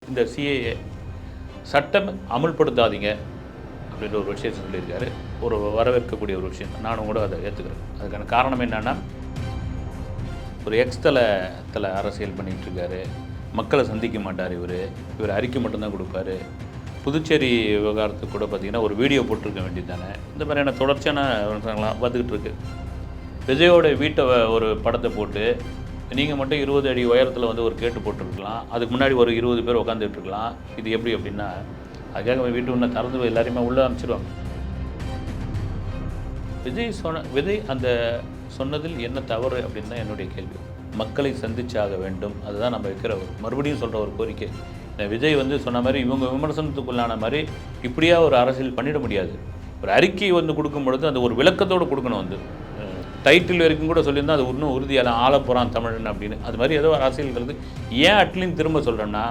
இந்த சிஏஏ சட்டம் அமுல்படுத்தாதீங்க அப்படின்ற ஒரு விஷயத்தை சொல்லியிருக்காரு. ஒரு வரவேற்கக்கூடிய ஒரு விஷயம். நானும் கூட அதை ஏற்றுக்கிறேன். அதுக்கான காரணம் என்னென்னா, ஒரு தல அரசியல் பண்ணிகிட்ருக்காரு. மக்களை சந்திக்க மாட்டார் இவர் அறிக்கை மட்டும்தான் கொடுப்பாரு. புதுச்சேரி விவகாரத்துக்கு கூட பார்த்திங்கன்னா ஒரு வீடியோ போட்டிருக்க வேண்டியது தானே. இந்த மாதிரியான தொடர்ச்சியான விவசாயங்கள்லாம் வந்துக்கிட்டு இருக்கு. விஜயோட வீட்டை ஒரு படத்தை போட்டு நீங்கள் மட்டும் 20 அடி உயரத்தில் வந்து ஒரு கேட்டு போட்டுருக்கலாம். அதுக்கு முன்னாடி ஒரு 20 பேர் உட்காந்துட்ருக்கலாம். இது எப்படி அப்படின்னா, அதுக்காக வீட்டு ஒன்று திறந்து எல்லாரையுமே உள்ளே அனுப்பிச்சிடுவாங்க. விஜய் அந்த சொன்னதில் என்ன தவறு அப்படின்னு தான் என்னுடைய கேள்வி. மக்களை சந்திச்சாக வேண்டும். அதுதான் நம்ம வைக்கிற மறுபடியும் சொல்கிற ஒரு கோரிக்கை. இந்த விஜய் வந்து சொன்ன மாதிரி இவங்க விமர்சனத்துக்குள்ளான மாதிரி இப்படியா ஒரு அரசியல் பண்ணிட முடியாது. ஒரு அறிக்கை வந்து கொடுக்கும் பொழுது அந்த ஒரு விளக்கத்தோடு கொடுக்கணும். வந்து டைட்டில் வரைக்கும் கூட சொல்லியிருந்தால் அது இன்னும் உறுதியாக ஆள போகிறான் தமிழன் அப்படின்னு. அது மாதிரி ஏதோ ஒரு அரசியல்கிறது ஏன் அட்லீன் திரும்ப சொல்கிறேன்னா,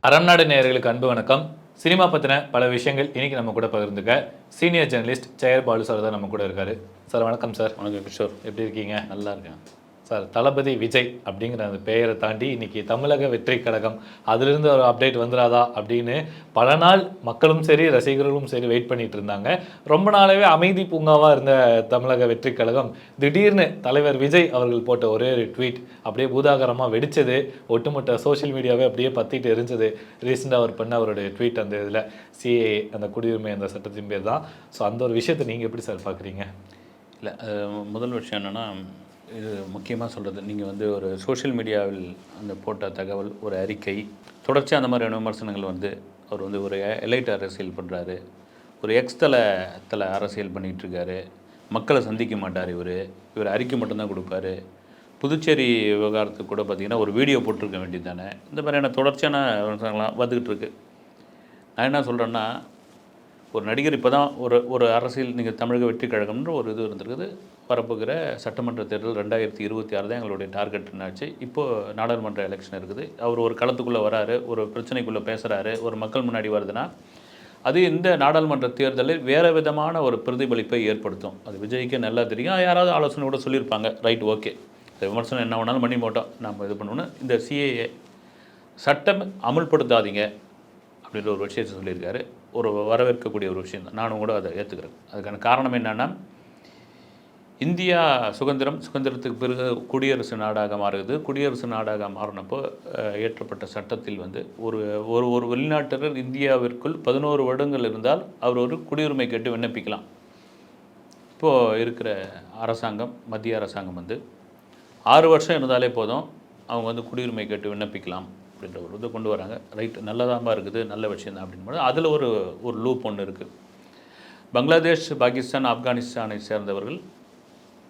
அறம் நாடு நேயர்களுக்கு அன்பு வணக்கம். சினிமா பற்றின பல விஷயங்கள் இன்றைக்கி நம்ம கூட பகிர்ந்துக்க சீனியர் ஜேர்னலிஸ்ட் ஜெயர் பாலு சார் தான் நம்ம கூட இருக்கார். சார் வணக்கம் சார். வணக்கம் கிஷோர். எப்படி இருக்கீங்க? நல்லா இருக்கேன் சார். தளபதி விஜய் அப்படிங்கிற அந்த பெயரை தாண்டி இன்றைக்கி தமிழக வெற்றி கழகம் அதிலிருந்து ஒரு அப்டேட் வந்துடாதா அப்படின்னு பல நாள் மக்களும் சரி ரசிகர்களும் சரி வெயிட் பண்ணிட்டு இருந்தாங்க. ரொம்ப நாளாகவே அமைதி பூங்காவாக இருந்த தமிழக வெற்றி கழகம் திடீர்னு தலைவர் விஜய் அவர்கள் போட்ட ஒரே ஒரு ட்வீட் அப்படியே பூதாகரமாக வெடித்தது. ஒட்டுமொத்த சோஷியல் மீடியாவே அப்படியே பற்றிட்டு எரிஞ்சது. ரீசெண்டாக அவர் பண்ண அவருடைய ட்வீட் அந்த இதில் சிஏ அந்த குடியுரிமை அந்த சட்டத்தின் பேர் தான். ஸோ அந்த ஒரு விஷயத்தை நீங்கள் எப்படி சார் பார்க்குறீங்க? இல்லை, முதல் விஷயம் என்னென்னா, இது முக்கியமாக சொல்கிறது, நீங்கள் வந்து ஒரு சோஷியல் மீடியாவில் அந்த போட்ட தகவல் ஒரு அறிக்கை தொடர்ச்சியாக அந்த மாதிரியான விமர்சனங்கள் வந்து அவர் வந்து ஒரு எலைட் அரசியல் பண்ணுறாரு. ஒரு தல அரசியல் பண்ணிகிட்ருக்காரு. மக்களை சந்திக்க மாட்டார் இவர் அறிக்கை மட்டும்தான் கொடுப்பாரு. புதுச்சேரி விவகாரத்துக்கு கூட பார்த்திங்கன்னா ஒரு வீடியோ போட்டிருக்க வேண்டியது தானே. இந்த மாதிரியான தொடர்ச்சியான விமர்சனங்கள்லாம் வந்துக்கிட்டு இருக்கு. நான் என்ன சொல்கிறேன்னா, ஒரு நடிகர் இப்போ தான் ஒரு அரசியல் நீங்கள் தமிழக வெற்றி கழகம்ன்ற ஒரு இது இருந்திருக்குது. வரப்போகிற சட்டமன்ற தேர்தல் 2026 தான் எங்களுடைய டார்கெட் என்னாச்சு. இப்போது நாடாளுமன்ற எலெக்ஷன் இருக்குது. அவர் ஒரு களத்துக்குள்ளே வராரு, ஒரு பிரச்சனைக்குள்ளே பேசுகிறாரு, ஒரு மக்கள் முன்னாடி வருதுன்னா அது இந்த நாடாளுமன்ற தேர்தலில் வேறு விதமான ஒரு பிரதிபலிப்பை ஏற்படுத்தும். அது விஜய்க்கு நல்லா தெரியும். யாராவது ஆலோசனை கூட சொல்லியிருப்பாங்க. ரைட், ஓகே, இந்த விமர்சனம் என்ன வேணாலும் பண்ணி போட்டோம், நம்ம இது பண்ணணும். இந்த சிஏஏ சட்டம் அமுல்படுத்தாதீங்க அப்படின்ற ஒரு விஷயத்தை சொல்லியிருக்காரு. ஒரு வரவேற்கக்கூடிய ஒரு விஷயம் தான். நானும் கூட அதை ஏற்றுக்கிறேன். அதுக்கான காரணம் என்னென்னா, இந்தியா சுதந்திரத்துக்கு பிறகு குடியரசு நாடாக மாறுது. குடியரசு நாடாக மாறினப்போ இயற்றப்பட்ட சட்டத்தில் வந்து ஒரு வெளிநாட்டவர் இந்தியாவிற்குள் 11 வருடங்கள் இருந்தால் அவர் ஒரு குடியுரிமை கேட்டு விண்ணப்பிக்கலாம். இப்போது இருக்கிற அரசாங்கம், மத்திய அரசாங்கம் வந்து 6 வருஷம் இருந்தாலே போதும் அவங்க வந்து குடியுரிமை கேட்டு விண்ணப்பிக்கலாம் அப்படின்ற ஒரு இது கொண்டு வராங்க. ரைட், நல்லதாமா இருக்குது, நல்ல விஷயம் தான் அப்படின்போது அதில் ஒரு லூப் ஒன்று இருக்குது. பங்களாதேஷ், பாகிஸ்தான், ஆப்கானிஸ்தானை சேர்ந்தவர்கள்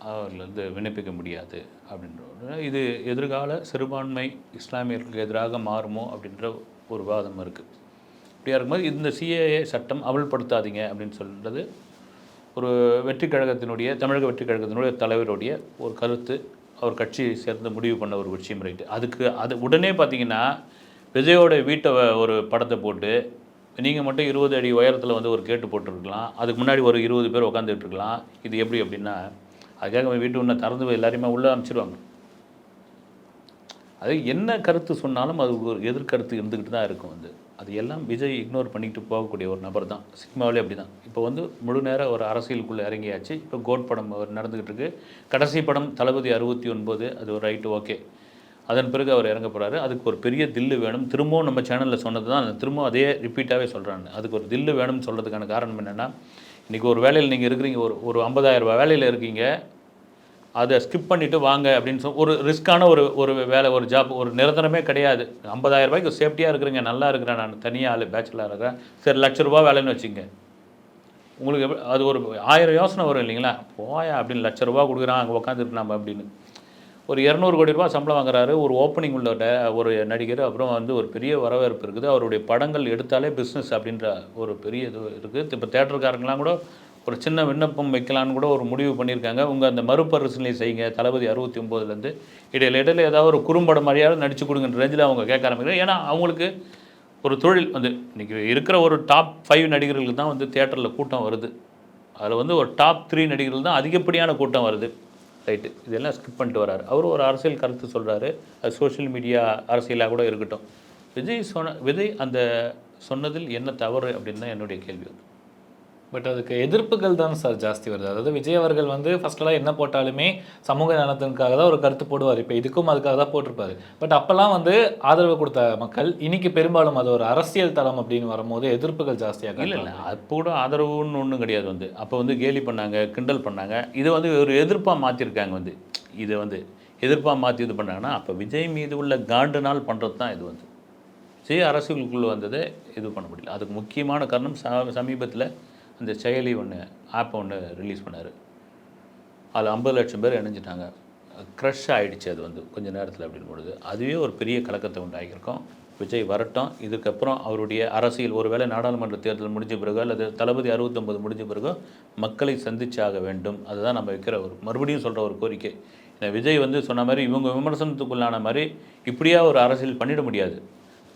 அவர்கள் வந்து விண்ணப்பிக்க முடியாது அப்படின்ற இது எதிர்கால சிறுபான்மை இஸ்லாமியர்களுக்கு எதிராக மாறுமோ அப்படின்ற ஒரு வாதம் இருக்குது. இப்படியா இருக்கும்போது இந்த சிஏஏ சட்டம் அமல்படுத்தாதீங்க அப்படின்னு சொல்கிறது ஒரு தமிழக வெற்றி கழகத்தினுடைய தலைவருடைய ஒரு கருத்து. அவர் கட்சியை சேர்ந்து முடிவு பண்ண ஒரு விஷயம். ரைட்டு, அது உடனே பார்த்திங்கன்னா விஜயோட வீட்டை ஒரு படத்தை போட்டு நீங்கள் மட்டும் 20 அடி உயரத்தில் வந்து ஒரு கேட்டு போட்டுருக்கலாம். அதுக்கு முன்னாடி ஒரு 20 பேர் உட்காந்துட்ருக்கலாம். இது எப்படி அப்படின்னா, அதுக்காக வீட்டு ஒன்று திறந்து எல்லாரையுமே உள்ளே அனுப்பிச்சிடுவாங்க. அது என்ன கருத்து சொன்னாலும் அது ஒரு எதிர்கருத்து இருந்துக்கிட்டு தான் இருக்கும். அது எல்லாம் விஜய் இக்னோர் பண்ணிக்கிட்டு போகக்கூடிய ஒரு நபர் தான். சினிமாவிலே அப்படி தான். இப்போ வந்து முழு நேரம் ஒரு அரசியலுக்குள்ளே இறங்கியாச்சு. இப்போ கோட் படம் நடந்துக்கிட்டு இருக்குது. கடைசி படம் தளபதி 69. அது ஒரு ரைட்டு, ஓகே. அதன் பிறகு அவர் இறங்க போகிறாரு. அதுக்கு ஒரு பெரிய தில்லு வேணும். திரும்பவும் நம்ம சேனலில் சொன்னது தான், திரும்பவும் அதே ரிப்பீட்டாகவே சொல்கிறாங்க. அதுக்கு ஒரு தில்லு வேணும்னு சொல்கிறதுக்கான காரணம் என்னென்னா, இன்றைக்கி ஒரு வேலையில் நீங்கள் இருக்கிறீங்க, ஒரு 50,000 ரூபா வேலையில் இருக்கீங்க. அதை ஸ்கிப் பண்ணிவிட்டு வாங்க அப்படின்னு ஒரு ரிஸ்க்கான ஒரு வேலை, ஒரு ஜாப், ஒரு நிரந்தரமே கிடையாது. 50,000 ரூபாய்க்கு சேஃப்டியாக இருக்கிறீங்க, நல்லா இருக்கிறேன், நான் தனியாக ஆள் பேச்சுலராக இருக்கிறேன், சரி ₹1,00,000 வேலைன்னு வச்சுங்க. உங்களுக்கு அது ஒரு 1000 யோசனை வரும் இல்லைங்களா? போயா அப்படின்னு ₹1,00,000 கொடுக்குறான், அங்கே உட்காந்துருக்கு நம்ம அப்படின்னு. ஒரு 200 கோடி ரூபா சம்பளம் வாங்குறாரு, ஒரு ஓப்பனிங் உள்ள ஒரு நடிகர். அப்புறம் வந்து ஒரு பெரிய வரவேற்பு இருக்குது. அவருடைய படங்கள் எடுத்தாலே பிஸ்னஸ் அப்படின்ற ஒரு பெரிய இது இருக்குது. இப்போ தேட்டருக்காரங்களாம் கூட ஒரு சின்ன விண்ணப்பம் வைக்கலான்னு கூட ஒரு முடிவு பண்ணியிருக்காங்க. உங்கள் அந்த மறுபரிசீலனை செய்யுங்க, தளபதி 69 இடையில ஏதாவது ஒரு குறும்படம் மாதிரியாவது நடிச்சு கொடுங்கன்ற ரேஞ்சில் அவங்க கேட்க ஆரம்பிக்கிறாங்க. ஏன்னா அவங்களுக்கு ஒரு தொழில் வந்து இன்றைக்கி இருக்கிற ஒரு டாப் 5 நடிகர்களுக்கு தான் வந்து தியேட்டரில் கூட்டம் வருது. அதில் வந்து ஒரு டாப் 3 நடிகர்கள் தான் அதிகப்படியான கூட்டம் வருது. ரைட்டு, இதெல்லாம் ஸ்கிப் பண்ணிட்டு வராரு. அவர் ஒரு அரசியல் கருத்து சொல்கிறாரு, அது சோஷியல் மீடியா அரசியலாக கூட இருக்கட்டும். விஜய் அந்த சொன்னதில் என்ன தவறு அப்படின்னு தான் என்னுடைய கேள்வி. பட் அதுக்கு எதிர்ப்புகள் தான் சார் ஜாஸ்தி வருது. அதாவது விஜய் அவர்கள் வந்து ஃபர்ஸ்ட்லாம் என்ன போட்டாலுமே சமூக நலத்திற்காக தான் ஒரு கருத்து போடுவார். இப்போ இதுக்கும் அதுக்காக தான் போட்டிருப்பாரு. பட் அப்போல்லாம் வந்து ஆதரவு கொடுத்த மக்கள் இன்னைக்கு பெரும்பாலும் அது ஒரு அரசியல் தளம் அப்படின்னு வரும்போது எதிர்ப்புகள் ஜாஸ்தியாக இல்லை அப்போ கூட ஆதரவுன்னு ஒன்றும் கிடையாது. அப்போ கேலி பண்ணாங்க, கிண்டல் பண்ணாங்க. இதை ஒரு எதிர்ப்பாக மாற்றிருக்காங்க. இதை எதிர்ப்பாக மாற்றி இது பண்ணாங்கன்னா அப்போ விஜய் மீது உள்ள காண்டுனால் பண்ணுறது தான் இது. விஜய் அரசியலுக்குள்ளே வந்ததை இது பண்ண முடியல. அதுக்கு முக்கியமான காரணம் சமீபத்தில் அந்த செயலி ஆப் ரிலீஸ் பண்ணார். அதில் 50 லட்சம் பேர் இணைஞ்சிட்டாங்க. க்ரஷ் ஆகிடுச்சு அது கொஞ்சம் நேரத்தில் அப்படின்னு பொழுது அதுவே ஒரு பெரிய கலக்கத்தை உண்டாகியிருக்கோம். விஜய் வரட்டும், இதுக்கப்புறம் அவருடைய அரசியல் ஒருவேளை நாடாளுமன்ற தேர்தல் முடிஞ்ச பிறகு அல்லது தளபதி 69 முடிஞ்ச பிறகு மக்களை சந்திச்சாக வேண்டும். அதுதான் நம்ம வைக்கிற மறுபடியும் சொல்கிற ஒரு கோரிக்கை. இந்த விஜய் சொன்ன மாதிரி இவங்க விமர்சனத்துக்குள்ளான மாதிரி இப்படியா ஒரு அரசியல் பண்ணிட முடியாது.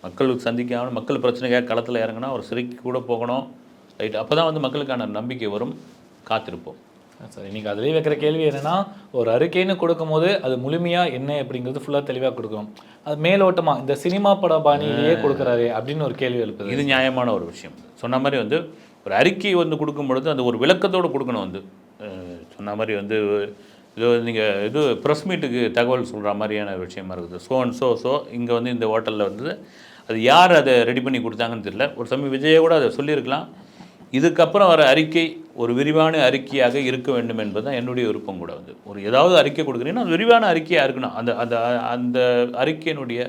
மக்களுக்கு சந்திக்காமல் மக்கள் பிரச்சனைக்காக களத்தில் இறங்கினா ஒரு சிறைக்கு கூட போகணும். ரைட், அப்போ தான் மக்களுக்கான நம்பிக்கை வரும். காத்திருப்போம். சார் இன்றைக்கி அதிலே வைக்கிற கேள்வி என்னென்னா, ஒரு அறிக்கைன்னு கொடுக்கும்போது அது முழுமையாக என்ன அப்படிங்கிறது ஃபுல்லாக தெளிவாக கொடுக்கணும். அது மேலோட்டமாக இந்த சினிமா பட பாணியிலேயே கொடுக்குறாரு அப்படின்னு ஒரு கேள்வி எழுப்புது. இது நியாயமான ஒரு விஷயம். சொன்ன மாதிரி ஒரு அறிக்கை கொடுக்கும் பொழுது அந்த ஒரு விளக்கத்தோடு கொடுக்கணும். சொன்ன மாதிரி நீங்கள் ப்ரெஸ் மீட்டுக்கு தகவல் சொல்கிற மாதிரியான விஷயமா இருக்குது. ஸோ இங்கே இந்த ஹோட்டலில் அது யார் அதை ரெடி பண்ணி கொடுத்தாங்கன்னு தெரியல. ஒரு சமயம் விஜயை கூட அதை சொல்லியிருக்கலாம். இதுக்கப்புறம் வர அறிக்கை ஒரு விரிவான அறிக்கையாக இருக்க வேண்டும் என்பது தான் என்னுடைய விருப்பம் கூட. ஒரு ஏதாவது அறிக்கை கொடுக்குறீங்கன்னா அது விரிவான அறிக்கையாக இருக்கணும். அந்த அந்த அந்த அறிக்கையினுடைய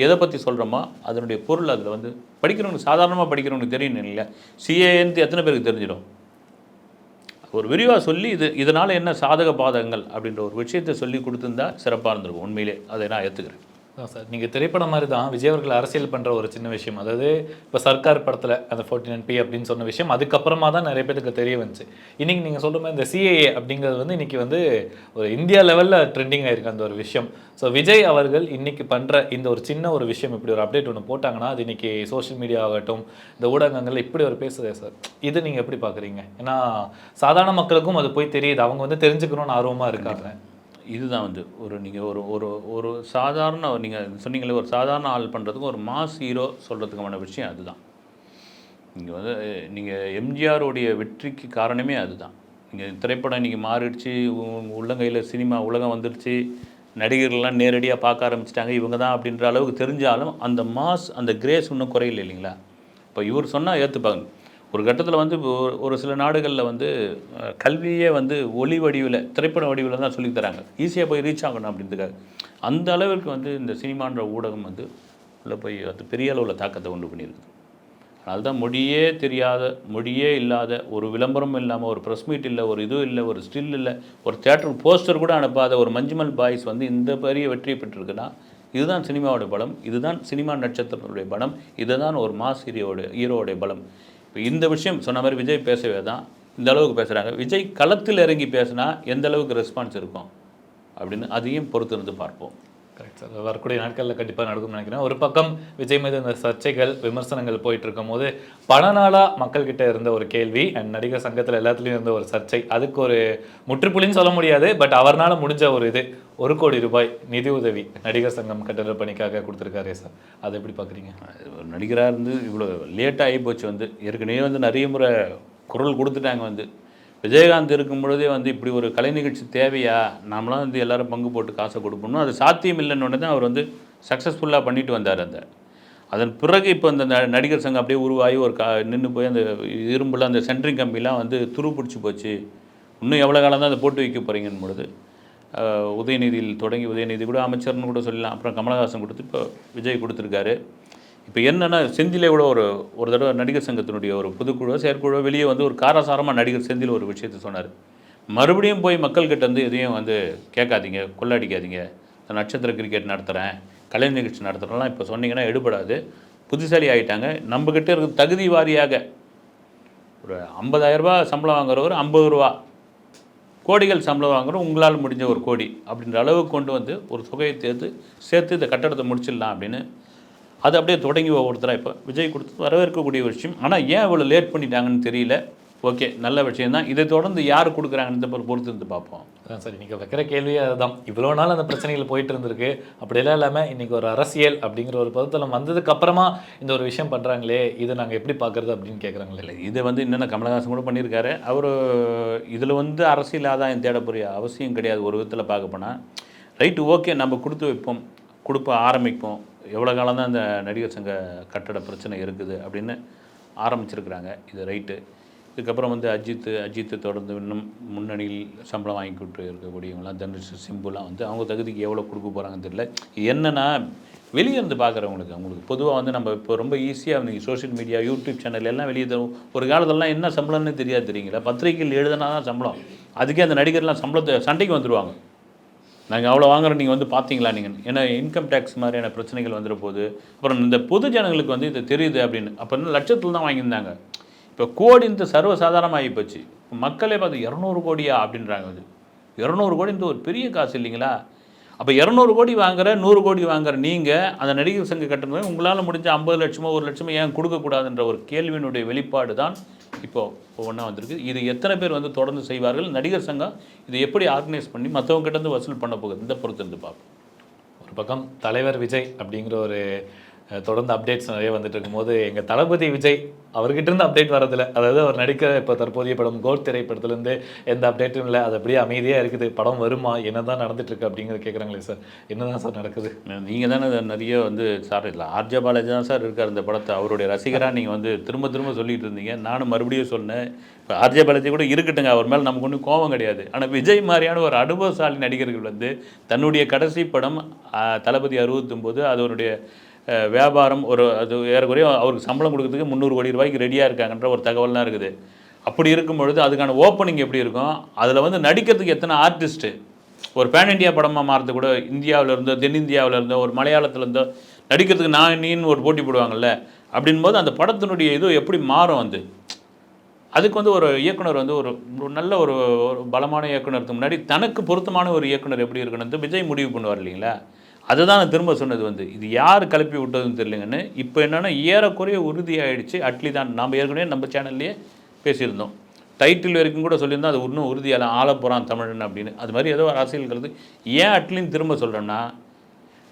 எதை பற்றி சொல்கிறோமோ அதனுடைய பொருள் அதில் படிக்கிறவங்களுக்கு சாதாரணமாக படிக்கிறவங்களுக்கு தெரியணும் இல்லையா? சிஏஎன்ட்டு எத்தனை பேருக்கு தெரிஞ்சிடும்? ஒரு விரிவாக சொல்லி இதனால் என்ன சாதக பாதகங்கள் அப்படின்ற ஒரு விஷயத்தை சொல்லி கொடுத்துருந்தா சிறப்பாக இருந்திருக்கும். உண்மையிலே அதை நான் ஏற்றுக்கிறேன். சார் நீங்கள் திரைப்படம் மாதிரி தான் விஜய் அவர்கள் அரசியல் பண்ணுற ஒரு சின்ன விஷயம். அதாவது இப்போ சர்க்கார் படத்தில் அந்த 49P அப்படின்னு சொன்ன விஷயம் அதுக்கப்புறமா தான் நிறைய பேருக்கு தெரிய வந்துச்சு. இன்றைக்கி நீங்கள் சொல்கிற மாதிரி இந்த CAA அப்படிங்கிறது இன்றைக்கி ஒரு இந்தியா லெவலில் ட்ரெண்டிங் ஆகிருக்கு அந்த ஒரு விஷயம். ஸோ விஜய் அவர்கள் இன்றைக்கி பண்ணுற இந்த ஒரு சின்ன ஒரு விஷயம் இப்படி ஒரு அப்டேட் ஒன்று போட்டாங்கன்னா அது இன்றைக்கி சோஷியல் மீடியா ஆகட்டும் இந்த ஊடகங்கள் இப்படி ஒரு பேசுதே சார், இது நீங்கள் எப்படி பார்க்குறீங்க? ஏன்னா சாதாரண மக்களுக்கும் அது போய் தெரியுது, அவங்க தெரிஞ்சுக்கணும்னு ஆர்வமாக இருக்காங்க. இதுதான் நீங்கள் ஒரு சாதாரண நீங்கள் சொன்னீங்களே ஒரு சாதாரண ஆள் பண்ணுறதுக்கு ஒரு மாஸ் ஹீரோ சொல்கிறதுக்கான விஷயம் அதுதான். நீங்கள் எம்ஜிஆருடைய வெற்றிக்கு காரணமே அதுதான். நீங்கள் திரைப்படம் இன்றைக்கி மாறிடுச்சு, உள்ளங்கையில் சினிமா உலகம் வந்துடுச்சு, நடிகர்கள்லாம் நேரடியாக பார்க்க ஆரம்பிச்சிட்டாங்க, இவங்க தான் அப்படின்ற அளவுக்கு தெரிஞ்சாலும் அந்த மாஸ் அந்த கிரேஸ் இன்னும் குறையில இல்லைங்களா? இப்போ இவர் சொன்னால் ஏற்றுப்பாங்க. ஒரு கட்டத்தில் ஒரு சில நாடுகளில் கல்வியே ஒளி வடிவில் திரைப்பட வடிவில் தான் சொல்லித் தராங்க, ஈஸியாக போய் ரீச் ஆகணும் அப்படின்றதுக்காக. அந்த அளவிற்கு இந்த சினிமான்ற ஊடகம் உள்ளே போய் அது பெரிய அளவில் தாக்கத்தை உண்டு பண்ணியிருக்குது. அதனால்தான் மொழியே தெரியாத, மொழியே இல்லாத, ஒரு விளம்பரம் இல்லாமல், ஒரு ப்ரெஸ் மீட் இல்லை, ஒரு இது இல்லை, ஒரு ஸ்டில் இல்லை, ஒரு தேட்டர் போஸ்டர் கூட அனுப்பாத ஒரு மஞ்சுமல் பாய்ஸ் இந்த பெரிய வெற்றியை பெற்றிருக்குன்னா இதுதான் சினிமாவோட பலம், இதுதான் சினிமா நட்சத்திரத்துடைய பலம், இதுதான் ஒரு மாஸ் ஹீரோடைய பலம். இப்போ இந்த விஷயம் சொன்ன மாதிரி விஜய் பேசவே தான் இந்த அளவுக்கு பேசுகிறாங்க. விஜய் களத்தில் இறங்கி பேசினா எந்த அளவுக்கு ரெஸ்பான்ஸ் இருக்கும் அப்படின்னு அதையும் பொறுத்து இருந்து பார்ப்போம். கரெக்ட் சார், வரக்கூடிய நாட்களில் கண்டிப்பாக நடக்கும்னு நினைக்கிறேன். ஒரு பக்கம் விஜய் மீது இந்த சர்ச்சைகள் விமர்சனங்கள் போயிட்டு இருக்கும் போது பல நாளாக மக்கள்கிட்ட இருந்த ஒரு கேள்வி அண்ட் நடிகர் சங்கத்தில் எல்லாத்துலேயும் இருந்த ஒரு சர்ச்சை, அதுக்கு ஒரு முற்றுப்புள்ளின்னு சொல்ல முடியாது, பட் அவரால் முடிஞ்ச ஒரு இது 1 கோடி ரூபாய் நிதி உதவி நடிகர் சங்கம் கட்டட பணிக்காக கொடுத்துருக்காரே சார், அதை எப்படி பார்க்குறீங்க? ஒரு நடிகராக இவ்வளோ லேட்டாக ஆகி போச்சு. ஏற்கனவே நிறைய முறை குரல் கொடுத்துட்டாங்க. விஜயகாந்த் இருக்கும் பொழுதே இப்படி ஒரு கலை நிகழ்ச்சி தேவையா, நாமளாம் எல்லோரும் பங்கு போட்டு காசை கொடுப்போம்னு அது சாத்தியம் இல்லைன்னு தான் அவர் சக்ஸஸ்ஃபுல்லாக பண்ணிட்டு வந்தார். அதன் பிறகு இப்போ அந்த நடிகர் சங்கம் அப்படியே உருவாகி ஒரு நின்று போய் அந்த இரும்பில் அந்த சென்ட்ரிங் கம்பிலாம் துரு பிடிச்சி போச்சு, இன்னும் எவ்வளோ காலம் தான் அதை போட்டு வைக்க போகிறீங்கன்னு பொழுது உதயநிதியில் தொடங்கி உதயநிதி கூட அமைச்சர்னு கூட சொல்லலாம், அப்புறம் கமலஹாசன் கொடுத்து இப்போ விஜய் கொடுத்துருக்காரு. இப்போ என்னென்னா செந்திலே கூட ஒரு தடவை நடிகர் சங்கத்தினுடைய ஒரு பொதுக்குழு செயற்குழு வெளியே ஒரு காரசாரமாக நடிகர் செந்தில் ஒரு விஷயத்தை சொன்னார். மறுபடியும் போய் மக்கள்கிட்ட எதையும் கேட்காதீங்க, கொள்ளாடிக்காதீங்க, நட்சத்திர கிரிக்கெட் நடத்துகிறேன், கலை நிகழ்ச்சி நடத்துகிறேன்லாம் இப்போ சொன்னீங்கன்னா எடுபடாது, புத்திசாலி ஆகிட்டாங்க. நம்மக்கிட்ட இருக்க தகுதி வாரியாக ஒரு 50,000 ரூபா சம்பளம் வாங்குறவர் 50 ரூபா, கோடிகள் சம்பளம் வாங்குகிறோம், உங்களால் முடிஞ்ச 1 கோடி அப்படின்ற அளவுக்கு கொண்டு ஒரு தொகையை சேர்த்து இந்த கட்டடத்தை முடிச்சிடலாம் அப்படின்னு அது அப்படியே தொடங்கி ஒவ்வொருத்தராக இப்போ விஜய் கொடுத்து வரவேற்கக்கூடிய விஷயம். ஆனால் ஏன் இவ்வளோ லேட் பண்ணிட்டாங்கன்னு தெரியல. ஓகே, நல்ல விஷயம் தான். இதை தொடர்ந்து யார் கொடுக்குறாங்கன்னு பொறுத்து இருந்து பார்ப்போம். அதான் சார் நீங்கள் வைக்கிற கேள்வியே அதுதான். இவ்வளோ நாள் அந்த பிரச்சனைகள் போயிட்டு இருந்திருக்கு. அப்படியெல்லாம் இல்லாமல் இன்றைக்கி ஒரு அரசியல் அப்படிங்கிற ஒரு பதத்தலம் வந்ததுக்கு அப்புறமா இந்த ஒரு விஷயம் பண்ணுறாங்களே, இதை நாங்கள் எப்படி பார்க்குறது அப்படின்னு கேட்குறாங்களே. இல்லை, இதை வந்து என்னென்ன கமலஹாசன் கூட பண்ணியிருக்காரு. அவர் இதில் வந்து அரசியல் ஆதாயம் தேடக்கூடிய அவசியம் கிடையாது. ஒரு விதத்தில் பார்க்க போனால் ரைட்டு, ஓகே, நம்ம கொடுத்து வைப்போம், கொடுப்ப ஆரம்பிப்போம். எவ்வளோ காலம் தான் இந்த நடிகர் சங்க கட்டட பிரச்சனை இருக்குது அப்படின்னு ஆரம்பிச்சிருக்கிறாங்க. இது ரைட்டு. இதுக்கப்புறம் வந்து அஜித் தொடர்ந்து இன்னும் முன்னணியில் சம்பளம் வாங்கிக்கிட்டு இருக்கக்கூடியவங்களாம், தனுஷ், சிம்புலாம் வந்து அவங்க தகுதிக்கு எவ்வளோ கொடுக்க போகிறாங்கன்னு தெரியல. என்னென்னா வெளியே இருந்து அவங்களுக்கு பொதுவாக வந்து நம்ம இப்போ ரொம்ப ஈஸியாக வந்து சோஷியல் மீடியா, யூடியூப் சேனல் எல்லாம் வெளியே தரும். ஒரு காலத்திலலாம் என்ன சம்பளம்னு தெரியாது, தெரியுங்களா? பத்திரிகையில் எழுதுனா தான் சம்பளம். அதுக்கே அந்த நடிகர்லாம் சம்பளத்தை சண்டைக்கு வந்துடுவாங்க. நாங்கள் அவ்வளோ வாங்குறோம், நீங்கள் வந்து பார்த்தீங்களா நீங்கள்? ஏன்னா இன்கம் டேக்ஸ் மாதிரியான பிரச்சனைகள் வந்துட போகுது. அப்புறம் இந்த பொது ஜனங்களுக்கு வந்து இது தெரியுது அப்படின்னு. அப்போ இன்னும் லட்சத்தில் தான் வாங்கியிருந்தாங்க. இப்போ கோடின்ட்டு சர்வசாதாரணமாகி போச்சு. மக்களே பார்த்து 200 கோடியா அப்படின்றாங்க. அது 200 கோடின்ட்டு ஒரு பெரிய காசு இல்லைங்களா? அப்போ 200 கோடி வாங்குற, 100 கோடி வாங்குற நீங்கள் அந்த நடிகர் சங்க கட்டணம் உங்களால் முடிஞ்ச 50 லட்சமோ 1 லட்சமோ ஏன் கொடுக்கக்கூடாதுன்ற ஒரு கேள்வியினுடைய வெளிப்பாடு தான் இப்போது ஒன்றா வந்திருக்கு. இது எத்தனை பேர் வந்து தொடர்ந்து செய்வார்கள்? நடிகர் சங்கம் இதை எப்படி ஆர்கனைஸ் பண்ணி மற்றவங்க கிட்டேருந்து வசூல் பண்ண போகுது? இந்த பொறுத்து இருந்து பார்ப்போம். ஒரு பக்கம் தலைவர் விஜய் அப்படிங்கிற ஒரு தொடர்ந்து அப்டேட்ஸ் நிறைய வந்துட்டு இருக்கும்போது எங்கள் தளபதி விஜய் அவர்கிட்ட இருந்து அப்டேட் வரதில்லை. அதாவது அவர் நடிக்கிற இப்போ தற்போதைய படம் கோட் திரைப்படத்துலேருந்து எந்த அப்டேட்டும் இல்லை. அது அப்படியே அமைதியாக இருக்குது. படம் வருமா, என்ன தான் நடந்துட்டுருக்கு அப்படிங்கிறது கேட்குறாங்களே சார். என்ன தான் சார் நடக்குது? நீங்கள் தானே நிறைய வந்து சார் இல்லை, ஆர்ஜே பாலாஜி தான் சார் இருக்கார் இந்த படத்தை. அவருடைய ரசிகராக நீங்கள் வந்து திரும்ப சொல்லிட்டு இருந்தீங்க. நானும் மறுபடியும் சொன்னேன், இப்போ ஆர்ஜே பாலாஜி கூட இருக்கட்டுங்க, அவர் மேலே நமக்கு ஒன்றும் கோபம் கிடையாது. ஆனால் விஜய் மாதிரியான ஒரு அனுபவசாலி நடிகர்கள் வந்து தன்னுடைய கடைசி படம் தளபதி 69 அதனுடைய வியாபாரம் அது ஏறக்குறைய அவருக்கு சம்பளம் கொடுக்கறதுக்கு 300 கோடி ரூபாய்க்கு ரெடியாக இருக்காங்கன்ற ஒரு தகவல்லாம் இருக்குது. அப்படி இருக்கும் பொழுது அதுக்கான ஓப்பனிங் எப்படி இருக்கும்? அதில் வந்து நடிக்கிறதுக்கு எத்தனை ஆர்டிஸ்ட்டு, ஒரு பேன் இண்டியா படமாக மாறது கூட இந்தியாவில் இருந்தோ தென்னிந்தியாவில் இருந்தோ ஒரு மலையாளத்தில் இருந்தோ நடிக்கிறதுக்கு நீன்னு ஒரு போட்டி போடுவாங்கள்ல. அப்படின்போது அந்த படத்தினுடைய இது எப்படி மாறும்? வந்து அதுக்கு வந்து ஒரு இயக்குனர் வந்து ஒரு நல்ல ஒரு பலமான இயக்குனருக்கு முன்னாடி தனக்கு பொருத்தமான ஒரு இயக்குனர் எப்படி இருக்கணும் விஜய் முடிவு பண்ணுவார் இல்லைங்களா? அதுதான் நான் திரும்ப சொன்னது. வந்து இது யார் கிளப்பி விட்டதுன்னு தெரியலங்கன்னு. இப்போ என்னென்னா ஏறக்குறைய உறுதியாகிடுச்சு. அட்லி தான். நாம் ஏற்கனவே நம்ம சேனல்லையே பேசியிருந்தோம். டைட்டில் வரைக்கும் கூட சொல்லியிருந்தோம், அது இன்னும் உறுதியாக ஆளப்போகிறான் தமிழன் அப்படின்னு. அது மாதிரி ஏதோ ஒரு அரசியல் கருத்து. ஏன் அட்லின்னு திரும்ப சொல்கிறேன்னா,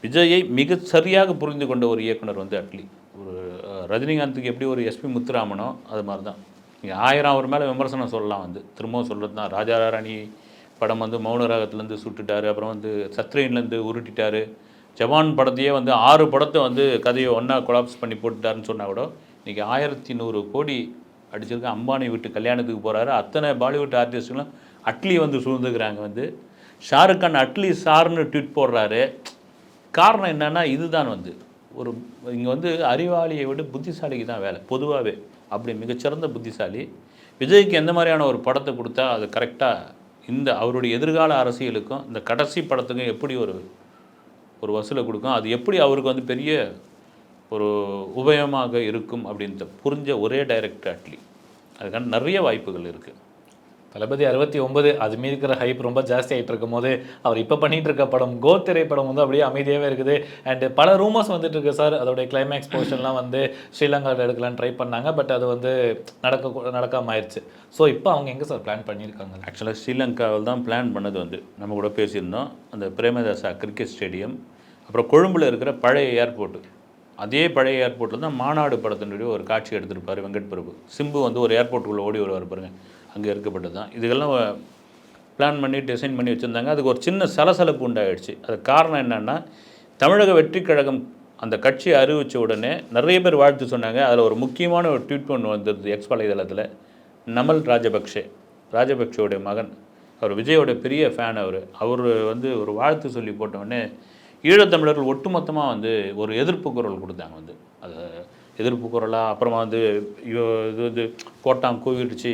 விஜயை மிக சரியாக புரிந்து கொண்ட ஒரு இயக்குனர் வந்து அட்லி. ஒரு ரஜினிகாந்துக்கு எப்படி ஒரு எஸ்பி முத்துராமனோ அது மாதிரி தான். நீங்கள் 1000 அவர் மேலே விமர்சனம் சொல்லலாம். வந்து திரும்பவும் சொல்கிறது தான், ராஜா ராணி படம் வந்து மௌன ராகத்துலேருந்து சுட்டுட்டார். அப்புறம் வந்து சத்ரியன்லேருந்து உருட்டிட்டார். ஜவான் படத்தையே வந்து 6 படத்தை வந்து கதையை ஒன்றா கொலாப்ஸ் பண்ணி போட்டுட்டாருன்னு சொன்னால் கூட இன்றைக்கி 1100 கோடி அடிச்சிருக்க. அம்பானி வீட்டு கல்யாணத்துக்கு போகிறாரு. அத்தனை பாலிவுட் ஆர்டிஸ்ட்டுகளும் அட்லி வந்து சூழ்ந்துக்கிறாங்க. வந்து ஷாருக் கான் அட்லி சார்னு ட்வீட் போடுறாரு. காரணம் என்னென்னா இதுதான் வந்து ஒரு இங்கே வந்து அறிவாளியை விட புத்திசாலிக்கு தான் வேலை பொதுவாகவே. அப்படி மிகச்சிறந்த புத்திசாலி விஜய்க்கு எந்த மாதிரியான ஒரு படத்தை கொடுத்தா அது கரெக்டாக இந்த அவருடைய எதிர்கால அரசியலுக்கும் இந்த கடைசி படத்துக்கும் எப்படி ஒரு வசூலை கொடுக்கும், அது எப்படி அவருக்கு வந்து பெரிய ஒரு உபயமாக இருக்கும் அப்படின்ட்டு புரிஞ்ச ஒரே டைரக்டர் அட்லி. அதுக்கான நிறைய வாய்ப்புகள் இருக்குது. தளபதி 69 அது மீது இருக்கிற ஹைப் ரொம்ப ஜாஸ்தி ஆகிட்டு இருக்கும் போது அவர் இப்போ பண்ணிகிட்டு இருக்க படம் கோட் திரைப்படம் வந்து அப்படியே அமைதியாகவே இருக்குது. அண்டு பல ரூமர்ஸ் வந்துட்டு இருக்கு சார். அதோடைய கிளைமேக்ஸ் போர்ஷன்லாம் வந்து ஸ்ரீலங்காவில் எடுக்கலான்னு ட்ரை பண்ணாங்க. பட் அது வந்து நடக்காமல் ஆயிடுச்சு. ஸோ இப்போ அவங்க எங்கே சார் பிளான் பண்ணியிருக்காங்க? ஆக்சுவலாக ஸ்ரீலங்காவில் தான் பிளான் பண்ணது. வந்து நம்ம கூட பேசியிருந்தோம். அந்த பிரேமதாசா கிரிக்கெட் ஸ்டேடியம், அப்புறம் கொழும்பில் இருக்கிற பழைய ஏர்போர்ட்டு, அதே பழைய ஏர்போர்ட்டில் தான் மாநாடு படத்தினுடைய ஒரு காட்சி எடுத்திருப்பார் வெங்கட் பிரபு. சிம்பு வந்து ஒரு ஏர்போர்ட்டுக்குள்ளே ஓடி வருவார் பாருங்க, அங்கே இருக்கப்பட்டது தான். இதுக்கெல்லாம் பிளான் பண்ணி டிசைன் பண்ணி வச்சுருந்தாங்க. அதுக்கு ஒரு சின்ன சலசலப்பு உண்டாகிடுச்சு. அது காரணம் என்னென்னா, தமிழக வெற்றிக் கழகம் அந்த கட்சியை அறிவித்த உடனே நிறைய பேர் வாழ்த்து சொன்னாங்க. அதில் ஒரு முக்கியமான ஒரு ட்வீட் ஒன்று வந்திருந்தது எக்ஸ் வலைதளத்தில். நமல் ராஜபக்ஷோடைய மகன், அவர் விஜயோட பெரிய ஃபேன். அவர் வந்து ஒரு வாழ்த்து சொல்லி போட்டவுடனே ஈழத்தமிழர்கள் ஒட்டுமொத்தமாக வந்து ஒரு எதிர்ப்பு குரல் கொடுத்தாங்க. வந்து அது எதிர்ப்பு குரலாக அப்புறமா வந்து இது வந்து கோட்டாம் கூவிடுச்சு,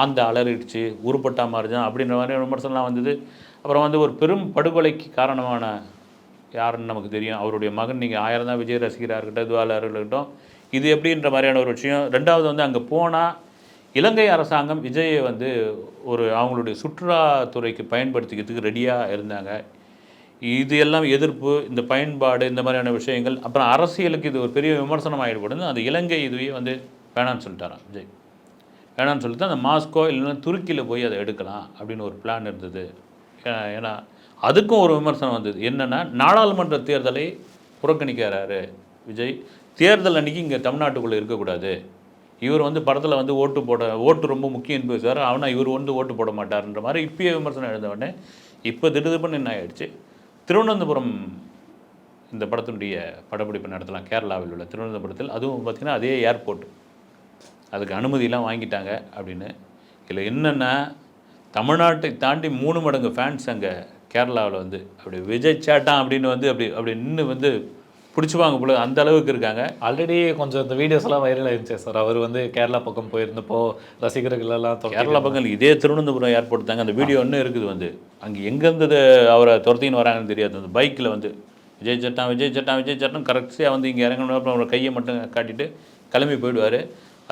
ஆந்த அலறிடுச்சு, உருப்பட்டா மாதிரிதான் அப்படின்ற மாதிரி விமர்சனம்லாம் வந்தது. அப்புறம் வந்து ஒரு பெரும் படுகொலைக்கு காரணமான யாருன்னு நமக்கு தெரியும், அவருடைய மகன். நீங்கள் 1000 தான் விஜய் ரசிகராக இருக்கட்டும், இதுவாளர் இருக்கட்டும், இது எப்படின்ற மாதிரியான ஒரு விஷயம். ரெண்டாவது வந்து அங்கே போனால் இலங்கை அரசாங்கம் விஜயை வந்து ஒரு அவங்களுடைய சுற்றுலாத்துறைக்கு பயன்படுத்திக்கிறதுக்கு ரெடியாக இருந்தாங்க. இது எல்லாம் எதிர்ப்பு, இந்த பயன்பாடு, இந்த மாதிரியான விஷயங்கள். அப்புறம் அரசியலுக்கு இது ஒரு பெரிய விமர்சனம் ஆகிடக்கூடாது. அந்த இலங்கை இதுவே வந்து வேணான்னு சொல்லிட்டாராம் விஜய். வேணான்னு சொல்லிட்டு அந்த மாஸ்கோ இல்லைன்னா துருக்கியில் போய் அதை எடுக்கலாம் அப்படின்னு ஒரு பிளான் இருந்தது. ஏன்னா அதுக்கும் ஒரு விமர்சனம் வந்தது. என்னென்னா நாடாளுமன்ற தேர்தலை புறக்கணிக்கிறாரு விஜய். தேர்தல் அன்றைக்கி இங்கே தமிழ்நாட்டுக்குள்ளே இருக்கக்கூடாது. இவர் வந்து படத்தில் வந்து ஓட்டு ரொம்ப முக்கியம் பேசுவார். ஆனால் இவர் வந்து ஓட்டு போட மாட்டார்ன்ற மாதிரி இப்பயே விமர்சனம் எழுந்த உடனே இப்போ திடீர்னு என்ன ஆயிடுச்சு, திருவனந்தபுரம் இந்த படத்தினுடைய படப்பிடிப்பு நடத்தலாம் கேரளாவில் உள்ள திருவனந்தபுரத்தில். அதுவும் பார்த்திங்கன்னா அதே ஏர்போர்ட், அதுக்கு அனுமதியெலாம் வாங்கிட்டாங்க அப்படின்னு. இதில் என்னென்னா தமிழ்நாட்டை தாண்டி 3 மடங்கு ஃபேன்ஸ் அங்கே கேரளாவில் வந்து அப்படி விஜய் சேட்டான் அப்படின்னு வந்து அப்படி நின்று வந்து பிடிச்சிவாங்க போல அந்த அளவுக்கு இருக்காங்க. ஆல்ரெடி கொஞ்சம் இந்த வீடியோஸ்லாம் வைரல் ஆயிருச்சு சார். அவர் வந்து கேரளா பக்கம் போயிருந்தப்போ ரசிகர்கள் எல்லாம் கேரளா பக்கம் இதே திருவனந்தபுரம் ஏர்போர்ட் தாங்க. அந்த வீடியோ இன்னும் இருக்குது. வந்து அங்கே எங்கேருந்து அவரை துரத்தின்னு வராங்கன்னு தெரியாது. அந்த பைக்கில் வந்து விஜய் சட்டான் விஜய் சட்டான் விஜய் சட்டான் கரெக்டாக வந்து இங்கே இறங்கணும். அப்புறம் அவரை கையை மட்டும் காட்டிட்டு கிளம்பி போயிடுவார்.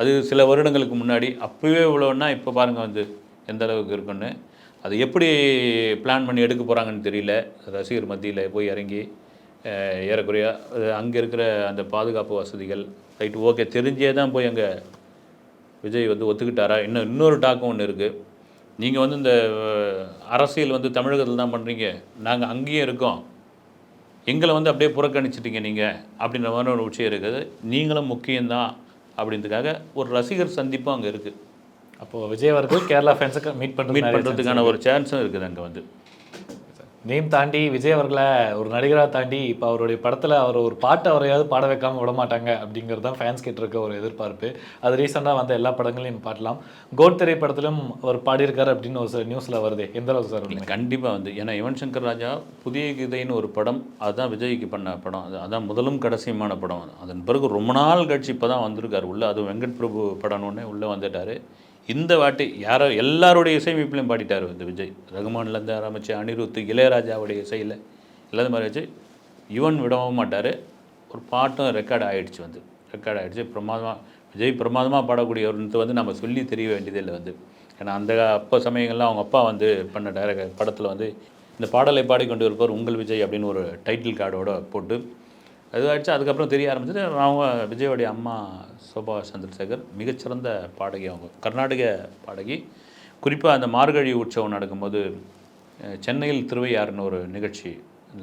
அது சில வருடங்களுக்கு முன்னாடி. அப்போவே இவ்வளோன்னா இப்போ பாருங்கள் வந்து எந்த அளவுக்கு இருக்குன்னு. அது எப்படி பிளான் பண்ணி எடுக்க போகிறாங்கன்னு தெரியல. ரசிகர் மத்தியில் போய் இறங்கி ஏறக்குறைய அங்கே இருக்கிற அந்த பாதுகாப்பு வசதிகள் ரைட்டு ஓகே தெரிஞ்சே தான் போய் அங்கே விஜய் வந்து ஒத்துக்கிட்டாரா. இன்னொரு டாக்கும் ஒன்று இருக்குது. நீங்கள் வந்து இந்த அரசியல் வந்து தமிழகத்தில் தான் பண்ணுறீங்க, நாங்கள் அங்கேயும் இருக்கோம், எங்களை வந்து அப்படியே புறக்கணிச்சிட்டிங்க நீங்கள் அப்படின்ற மாதிரி ஒரு விஷயம் இருக்குது. நீங்களும் முக்கியம்தான் அப்படின்றதுக்காக ஒரு ரசிகர் சந்திப்பும் அங்கே இருக்குது. அப்போது விஜய் அவர்கள் கேரளா ஃபேன்ஸுக்கு மீட் பண்ணுறதுக்கான ஒரு சான்ஸும் இருக்குது அங்கே வந்து. நேம் தாண்டி விஜய் அவர்களை ஒரு நடிகராக தாண்டி இப்போ அவருடைய படத்தில் அவர் ஒரு பாட்டு அவரையாவது பாட வைக்காமல் விட மாட்டாங்க அப்படிங்கிறது தான் ஃபேன்ஸ் கிட்ட இருக்க ஒரு எதிர்பார்ப்பு. அது ரீசெண்டாக வந்த எல்லா படங்களையும் பாடலாம். கோட் திரைப்படத்திலும் அவர் பாடியிருக்காரு அப்படின்னு ஒரு நியூஸில் வருது. எந்த அளவுக்கு சார்? இல்லை கண்டிப்பாக வந்து ஏன்னா யுவன் சங்கர் ராஜா புதிய கீதைன்னு ஒரு படம், அதுதான் விஜய்க்கு பண்ண படம். அதான் முதலும் கடைசியுமான படம். அதன் பிறகு ரொம்ப நாள் கழிச்சு இப்போ தான் வந்திருக்காரு உள்ளே. அதுவும் வெங்கட் பிரபு படம்னு உள்ளே வந்துட்டார். இந்த வாட்டி எல்லாருடைய இசையமைப்பிலையும் பாடிட்டார் வந்து விஜய். ரகுமான்லேருந்து ஆரம்பித்து அனிருத், இளையராஜாவுடைய இசையில் எல்லாது மாதிரி வச்சு யுவன் விடவும் மாட்டார். ஒரு பாட்டும் ரெக்கார்ட் ஆகிடுச்சு. விஜய் பிரமாதமாக பாடக்கூடியவர்னு வந்து நம்ம சொல்லி தெரிய வேண்டியதில்லை வந்து. ஏன்னா அந்த சமயங்கள்லாம் அவங்க அப்பா வந்து பண்ண படத்தில் வந்து இந்த பாடலை பாடிக்கொண்டு இருப்பார் உங்கள் விஜய் அப்படின்னு ஒரு டைட்டில் கார்டோடு போட்டு அது ஆயிடுச்சு. அதுக்கப்புறம் தெரிய ஆரம்பிச்சது அவங்க விஜயோடைய அம்மா சோபா சந்திரசேகர் மிகச்சிறந்த பாடகி. அவங்க கர்நாடக பாடகி. குறிப்பாக அந்த மார்கழி உற்சவம் நடக்கும்போது சென்னையில் திருவையாறுன்னு ஒரு நிகழ்ச்சி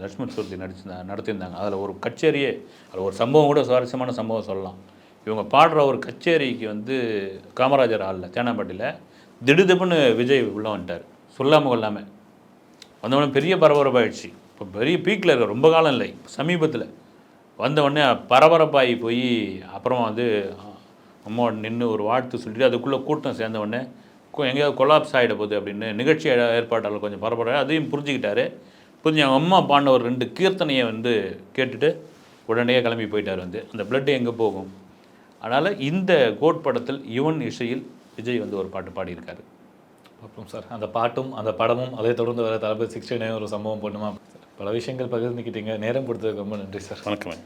லட்சுமண் சுருதி நடத்தியிருந்தாங்க. அதில் ஒரு கச்சேரியே, அதில் ஒரு சம்பவம் கூட சுவாரஸ்யமான சம்பவம் சொல்லலாம். இவங்க பாடுற ஒரு கச்சேரிக்கு வந்து காமராஜர் ஹாலில் தேனாம்பட்டியில் திடுதிப்புன்னு விஜய் உள்ளே வந்துட்டார். சொல்லாமல் கொள்ளாமல் வந்தவொடனே பெரிய பரபரப்பாயிடுச்சு. இப்போ பெரிய பீக்கில் இருக்க ரொம்ப காலம் இல்லை, சமீபத்தில் வந்தவுடனே பரபரப்பாகி போய் அப்புறம் வந்து அம்மாவோட நின்று ஒரு வாழ்த்து சொல்லிட்டு அதுக்குள்ளே கூட்டம் சேர்ந்தவுடனே எங்கேயாவது கொலாப்ஸ் ஆகிட போகுது அப்படின்னு நிகழ்ச்சி ஏற்பாட்டாளர் கொஞ்சம் பரபரப்பாக அதையும் புரிஞ்சுக்கிட்டாரு. புரிஞ்சு அவங்க அம்மா பாடின ஒரு 2 கீர்த்தனையை வந்து கேட்டுட்டு உடனே கிளம்பி போயிட்டார். வந்து அந்த பிளட்டு எங்கே போகும். அதனால் இந்த கோட் படத்தில் யுவன் இசையில் விஜய் வந்து ஒரு பாட்டு பாடியிருக்காரு. அப்புறம் சார் அந்த பாட்டும் அந்த படமும் அதை தொடர்ந்து வர தளபதி 69 ஒரு சம்பவம் பண்ணுமா? பல விஷயங்கள் பகிர்ந்துக்கிட்டீங்க. நேரம் கொடுத்ததுக்கு ரொம்ப நன்றி சார். வணக்கம்.